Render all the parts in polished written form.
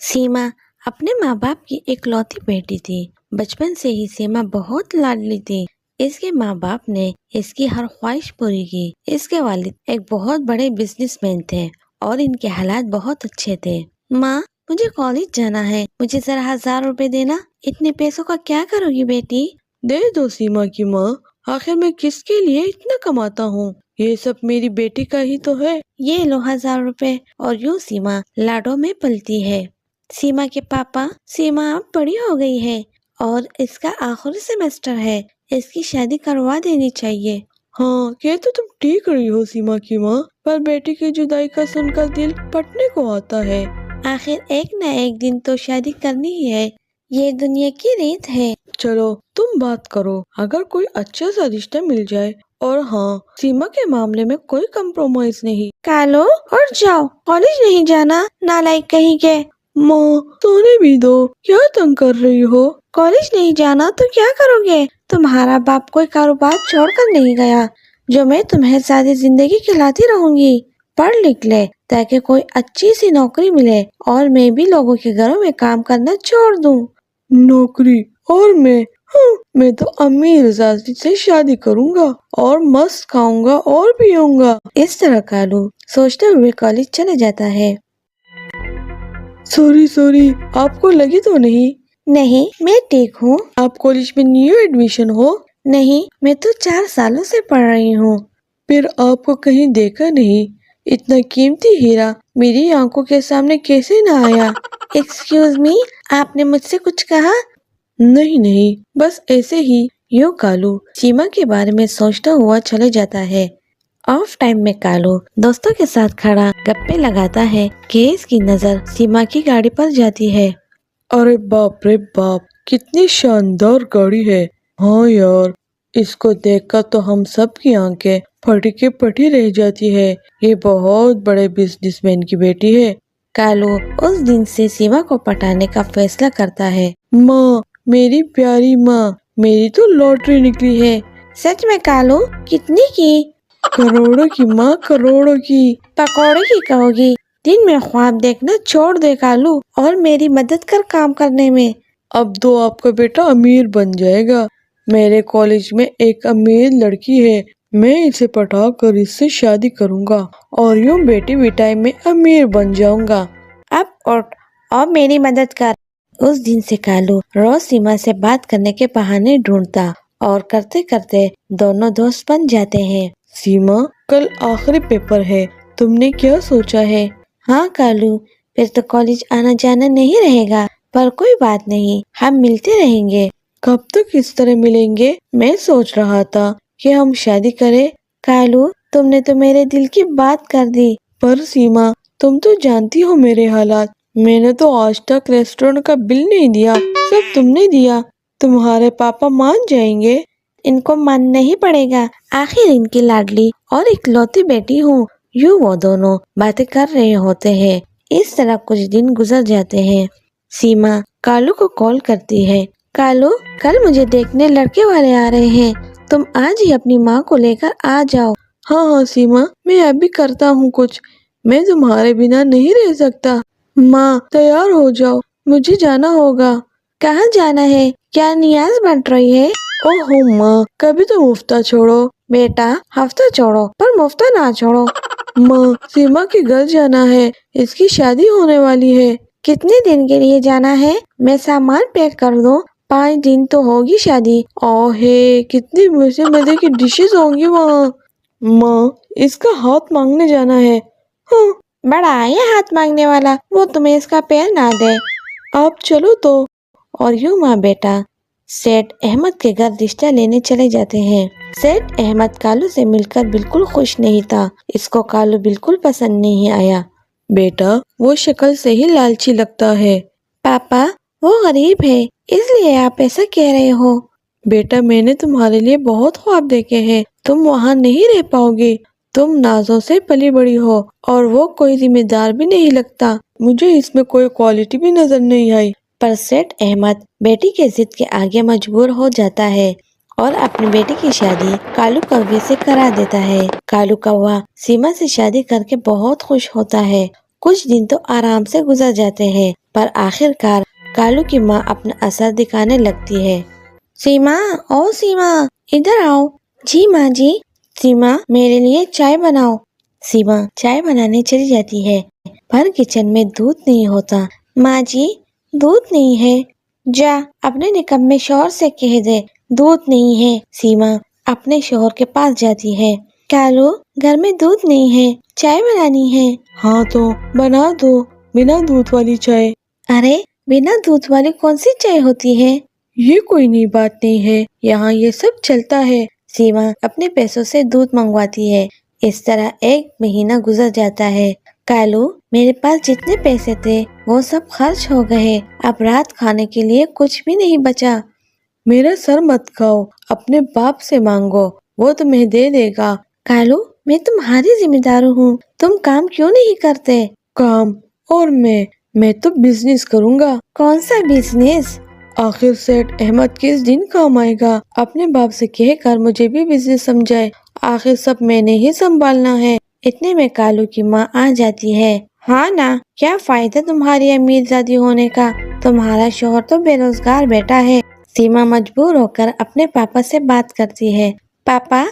سیما اپنے ماں باپ کی اکلوتی بیٹی تھی۔ بچپن سے ہی سیما بہت لاڈلی تھی۔ اس کے ماں باپ نے اس کی ہر خواہش پوری کی۔ اس کے والد ایک بہت بڑے بزنس مین تھے اور ان کے حالات بہت اچھے تھے۔ ماں، مجھے کالج جانا ہے، مجھے ذرا 1000 روپے دینا۔ اتنے پیسوں کا کیا کرو گی بیٹی؟ دے دو سیما کی ماں، آخر میں کس کے لیے اتنا کماتا ہوں، یہ سب میری بیٹی کا ہی تو ہے۔ یہ لو 1000 روپے۔ اور یوں سیما لاڈوں میں پلتی ہے۔ سیما کے پاپا، سیما اب بڑی ہو گئی ہے اور اس کا آخری سیمسٹر ہے، اس کی شادی کروا دینی چاہیے۔ ہاں، یہ تو تم ٹھیک رہی ہو سیما کی ماں، پر بیٹی کی جدائی کا سن کر دل پھٹنے کو آتا ہے۔ آخر ایک نہ ایک دن تو شادی کرنی ہی ہے، یہ دنیا کی ریت ہے۔ چلو تم بات کرو، اگر کوئی اچھا سا رشتہ مل جائے۔ اور ہاں، سیما کے معاملے میں کوئی کمپرومائز نہیں۔ کالو، اٹھ جاؤ، کالج نہیں جانا، نالائق کہیں کے۔ ماں، سونے بھی دو، کیا تنگ کر رہی ہو؟ کالج نہیں جانا تو کیا کرو گے؟ تمہارا باپ کوئی کاروبار چھوڑ کر نہیں گیا جو میں تمہیں ساری زندگی کھلاتی رہوں گی۔ پڑھ لکھ لے تاکہ کوئی اچھی سی نوکری ملے اور میں بھی لوگوں کے گھروں میں کام کرنا چھوڑ دوں۔ نوکری؟ اور میں تو امی رضا سے شادی کروں گا اور مست کھاؤں گا اور پیوں گا۔ اس طرح کالو سوچتے ہوئے کالج چلا جاتا ہے۔ سوری، آپ کو لگی تو نہیں؟ نہیں، میں ٹھیک ہوں۔ آپ کالج میں نیو ایڈمیشن ہو؟ نہیں، میں تو 4 سالوں سے پڑھ رہی ہوں۔ پھر آپ کو کہیں دیکھا نہیں؟ اتنا قیمتی ہیرا میری آنکھوں کے سامنے کیسے نہ آیا؟ ایکسکیوز می، آپ نے مجھ سے کچھ کہا؟ نہیں، بس ایسے ہی۔ یوں کالو سیما کے بارے میں سوچتا ہوا چلے جاتا ہے۔ آف ٹائم میں کالو دوستوں کے ساتھ کھڑا گپے لگاتا ہے کہ اس کی نظر سیما کی گاڑی پر جاتی ہے۔ ارے باپ رے باپ، کتنی شاندار گاڑی ہے۔ ہاں یار، اس کو دیکھ کر تو ہم سب کی آنکھیں پھٹی کے پھٹی رہ جاتی ہے۔ یہ بہت بڑے بزنس مین کی بیٹی ہے۔ کالو اس دن سے سیما کو پٹانے کا فیصلہ کرتا ہے۔ ماں، میری پیاری ماں، میری تو لاٹری نکلی ہے۔ سچ میں کالو؟ کتنی کی؟ کروڑوں کی ماں، کروڑوں کی۔ پکوڑے کی کہو گی؟ دن میں خواب دیکھنا چھوڑ دے کالو اور میری مدد کر کام کرنے میں۔ اب تو آپ کا بیٹا امیر بن جائے گا۔ میرے کالج میں ایک امیر لڑکی ہے، میں اسے پٹا کر اس سے شادی کروں گا اور یوں بیٹی بٹائی میں امیر بن جاؤں گا۔ اب اٹھ اور میری مدد کر۔ اس دن سے کالو روز سیما سے بات کرنے کے بہانے ڈھونڈتا اور کرتے کرتے دونوں دوست بن جاتے ہیں۔ سیما، کل آخری پیپر ہے، تم نے کیا سوچا ہے؟ ہاں کالو، پھر تو کالج آنا جانا نہیں رہے گا، پر کوئی بات نہیں، ہم ملتے رہیں گے۔ کب تک اس طرح ملیں گے؟ میں سوچ رہا تھا کہ ہم شادی کریں۔ کالو، تم نے تو میرے دل کی بات کر دی۔ پر سیما، تم تو جانتی ہو میرے حالات، میں نے تو آج تک ریسٹورنٹ کا بل نہیں دیا، سب تم نے دیا۔ تمہارے پاپا مان جائیں گے؟ ان کو ماننا ہی پڑے گا، آخر ان کی لاڈلی اور اکلوتی بیٹی ہوں۔ یوں وہ دونوں باتیں کر رہے ہوتے ہیں۔ اس طرح کچھ دن گزر جاتے ہیں۔ سیما کالو کو کال کرتی ہے۔ کالو، کل مجھے دیکھنے لڑکے والے آ رہے ہیں، تم آج ہی اپنی ماں کو لے کر آ جاؤ۔ ہاں سیما، میں ابھی کرتا ہوں کچھ، میں تمہارے بنا نہیں رہ سکتا۔ ماں، تیار ہو جاؤ، مجھے جانا ہوگا۔ کہاں جانا ہے؟ کیا نیاز بن رہی ہے؟ اوہو ماں، کبھی تو ہفتہ چھوڑو۔ بیٹا، ہفتہ چھوڑو پر مفتہ نہ چھوڑو۔ ماں، سیما کے گھر جانا ہے، اس کی شادی ہونے والی ہے۔ کتنے دن کے لیے جانا ہے؟ میں سامان پیک کر دوں؟ 5 دن تو ہوگی شادی۔ اوہے، کتنی مزے کی ڈشز ہوں گی وہاں۔ ماں، اس کا ہاتھ مانگنے جانا ہے۔ ہاں، بڑا ہے ہاتھ مانگنے والا، وہ تمہیں اس کا پیر نہ دے۔ آپ چلو تو۔ اور یوں ماں بیٹا سیٹھ احمد کے گھر رشتہ لینے چلے جاتے ہیں۔ سیٹھ احمد کالو سے مل کر بالکل خوش نہیں تھا، اس کو کالو بالکل پسند نہیں آیا۔ بیٹا، وہ شکل سے ہی لالچی لگتا ہے۔ پاپا، وہ غریب ہے، اس لیے آپ ایسا کہہ رہے ہو۔ بیٹا، میں نے تمہارے لیے بہت خواب دیکھے ہیں، تم وہاں نہیں رہ پاؤ گی، تم نازوں سے پلی بڑی ہو اور وہ کوئی ذمہ دار بھی نہیں لگتا، مجھے اس میں کوئی کوالٹی بھی نظر نہیں آئی۔ پر سیٹھ احمد بیٹی کے ضد کے آگے مجبور ہو جاتا ہے اور اپنی بیٹی کی شادی کالو کوے سے کرا دیتا ہے۔ کالو کوا سیما سے شادی کر کے بہت خوش ہوتا ہے۔ کچھ دن تو آرام سے گزر جاتے ہیں، پر آخر کار کالو کی ماں اپنا اثر دکھانے لگتی ہے۔ سیما، او سیما، ادھر آؤ۔ جی ماں جی۔ سیما، میرے لیے چائے بناؤ۔ سیما چائے بنانے چلی جاتی ہے، پر کچن میں دودھ نہیں ہوتا۔ ماں جی، دودھ نہیں ہے۔ جا اپنے نکمے شوہر سے کہہ دے دودھ نہیں ہے۔ سیما اپنے شوہر کے پاس جاتی ہے۔ کالو، گھر میں دودھ نہیں ہے، چائے بنانی ہے۔ ہاں تو بنا دو بنا دودھ والی چائے۔ ارے، بنا دودھ والی کون سی چائے ہوتی ہے؟ یہ کوئی نئی بات نہیں ہے، یہاں یہ سب چلتا ہے۔ سیما اپنے پیسوں سے دودھ منگواتی ہے۔ اس طرح 1 مہینہ گزر جاتا ہے۔ کالو، میرے پاس جتنے پیسے تھے وہ سب خرچ ہو گئے، اب رات کھانے کے لیے کچھ بھی نہیں بچا۔ میرا سر مت کھاؤ، اپنے باپ سے مانگو، وہ تمہیں دے دے گا۔ کالو، میں تمہاری ذمہ دار ہوں، تم کام کیوں نہیں کرتے؟ کام؟ اور میں تو بزنس کروں گا۔ کون سا بزنس؟ آخر سیٹ احمد کس دن کام آئے گا؟ اپنے باپ سے کہہ کر مجھے بھی بزنس سمجھائے، آخر سب میں نے ہی سنبھالنا ہے۔ اتنے میں کالو کی ماں آ جاتی ہے۔ ہاں نا، کیا فائدہ تمہاری امیر زادی ہونے کا، تمہارا شوہر تو بے روزگار بیٹا ہے۔ سیما مجبور ہو کر اپنے پاپا سے بات کرتی ہے۔ پاپا،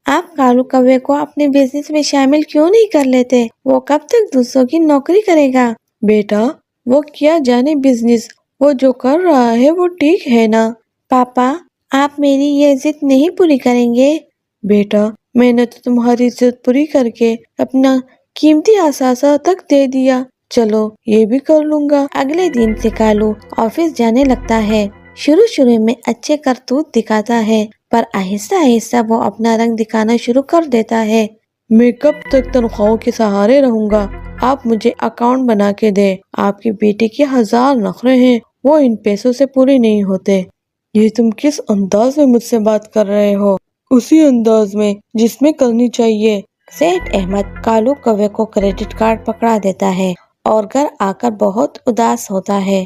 آپ کالو کوے کو اپنے بزنس میں شامل کیوں نہیں کر لیتے؟ وہ کب تک دوسروں کی نوکری کرے گا؟ بیٹا، وہ کیا جانے بزنس، وہ جو کر رہا ہے وہ ٹھیک ہے نا۔ پاپا، آپ میری یہ ضد نہیں پوری کریں گے؟ بیٹا، میں نے تو تمہاری ضد پوری کر کے اپنا قیمتی اثاثہ تک دے دیا، چلو یہ بھی کر لوں گا۔ اگلے دن سے کالو آفس جانے لگتا ہے۔ شروع میں اچھے کرتوت دکھاتا ہے، پر آہستہ آہستہ وہ اپنا رنگ دکھانا شروع کر دیتا ہے۔ میں کب تک تنخواہوں کے سہارے رہوں گا؟ آپ مجھے اکاؤنٹ بنا کے دیں۔ آپ کی بیٹی کے 1000 نخرے ہیں، وہ ان پیسوں سے پورے نہیں ہوتے۔ یہ تم کس انداز میں مجھ سے بات کر رہے ہو؟ اسی انداز میں جس میں کرنی چاہیے۔ سیٹ احمد کالو کوے کو کریڈٹ کارڈ پکڑا دیتا ہے اور گھر آ کر بہت اداس ہوتا ہے۔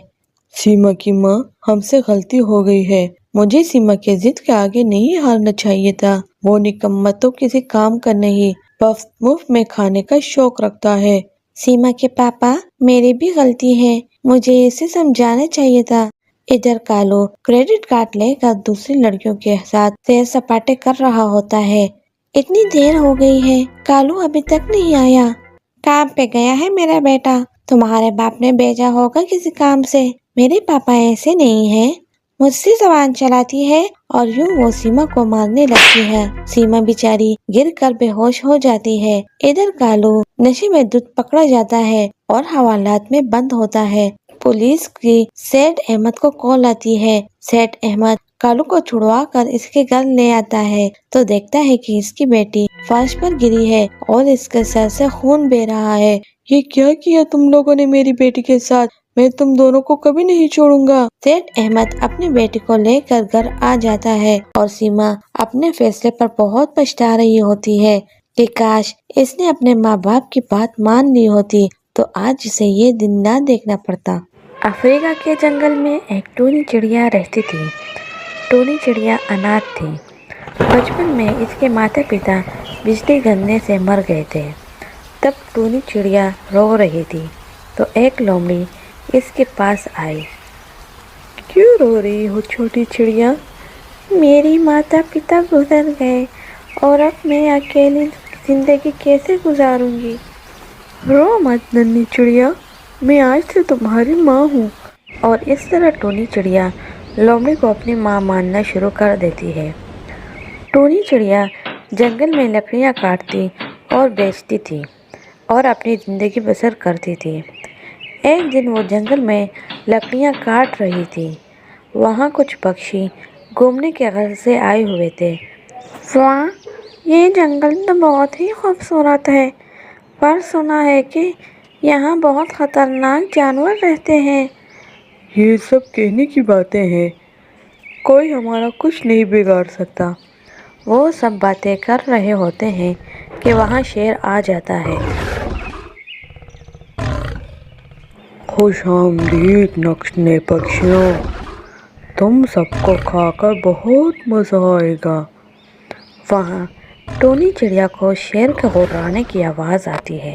سیما کی ماں، ہم سے غلطی ہو گئی ہے، مجھے سیما کے ضد کے آگے نہیں ہارنا چاہیے تھا۔ وہ نکما تو کسی کام کا نہیں، بس مفت میں کھانے کا شوق رکھتا ہے۔ سیما کے پاپا، میری بھی غلطی ہے، مجھے اسے سمجھانا چاہیے تھا۔ ادھر کالو کریڈٹ کارڈ لے کر دوسری لڑکیوں کے ساتھ سیر سپاٹے کر رہا ہوتا ہے۔ اتنی دیر ہو گئی ہے، کالو ابھی تک نہیں آیا۔ کام پہ گیا ہے میرا بیٹا، تمہارے باپ نے بھیجا ہوگا کسی کام سے۔ میرے پاپا ایسے نہیں ہیں، مجھ سے زبان چلاتی ہے، اور یوں وہ سیما کو مارنے لگتی ہے۔ سیما بیچاری گر کر بے ہوش ہو جاتی ہے۔ ادھر کالو نشے میں دودھ پکڑا جاتا ہے اور حوالات میں بند ہوتا ہے۔ پولیس کی سیٹ احمد کو کال آتی ہے۔ سیٹ احمد کالو کو چھڑوا کر اس کے گھر لے آتا ہے تو دیکھتا ہے کہ اس کی بیٹی فرش پر گری ہے اور اس کے سر سے خون بہہ رہا ہے۔ یہ کیا کیا تم لوگوں نے میری بیٹی کے ساتھ؟ میں تم دونوں کو کبھی نہیں چھوڑوں گا۔ سیٹ احمد اپنی بیٹی کو لے کر گھر آ جاتا ہے اور سیما اپنے فیصلے پر بہت پچھتا رہی ہوتی ہے کہ کاش اس نے اپنے ماں باپ کی بات مان لی ہوتی تو آج اسے یہ دن نہ دیکھنا پڑتا۔ افریقہ کے جنگل میں ایک ٹونی چڑیا رہتی تھی۔ ٹونی چڑیا اناتھ تھی۔ بچپن میں اس کے ماتا پتا بجلی گرنے سے مر گئے تھے۔ تب ٹونی چڑیا رو رہی تھی تو ایک لومڑی اس کے پاس آئی۔ کیوں رو رہی ہو چھوٹی چڑیا؟ میری ماتا پتا گزر گئے اور اب میں اکیلی زندگی کیسے گزاروں گی؟ رو مت ننھی چڑیا، میں آج سے تمہاری ماں ہوں۔ اور اس طرح ٹونی چڑیا لومڑی کو اپنی ماں ماننا شروع کر دیتی ہے۔ ٹونی چڑیا جنگل میں لکڑیاں کاٹتی اور بیچتی تھی اور اپنی زندگی بسر کرتی تھی۔ ایک دن وہ جنگل میں لکڑیاں کاٹ رہی تھی، وہاں کچھ پکشی گھومنے کے غرض سے آئے ہوئے تھے۔ واہ، یہ جنگل تو بہت ہی خوبصورت ہے، پر سنا ہے کہ یہاں بہت خطرناک جانور رہتے ہیں۔ یہ سب کہنے کی باتیں ہیں، کوئی ہمارا کچھ نہیں بگاڑ سکتا۔ وہ سب باتیں کر رہے ہوتے ہیں کہ وہاں شیر آ جاتا ہے۔ خوش آمدید نخشنے پکشیوں، تم سب کو کھا کر بہت مزہ آئے گا۔ وہاں ٹونی چڑیا کو شیر کے غرانے کی آواز آتی ہے۔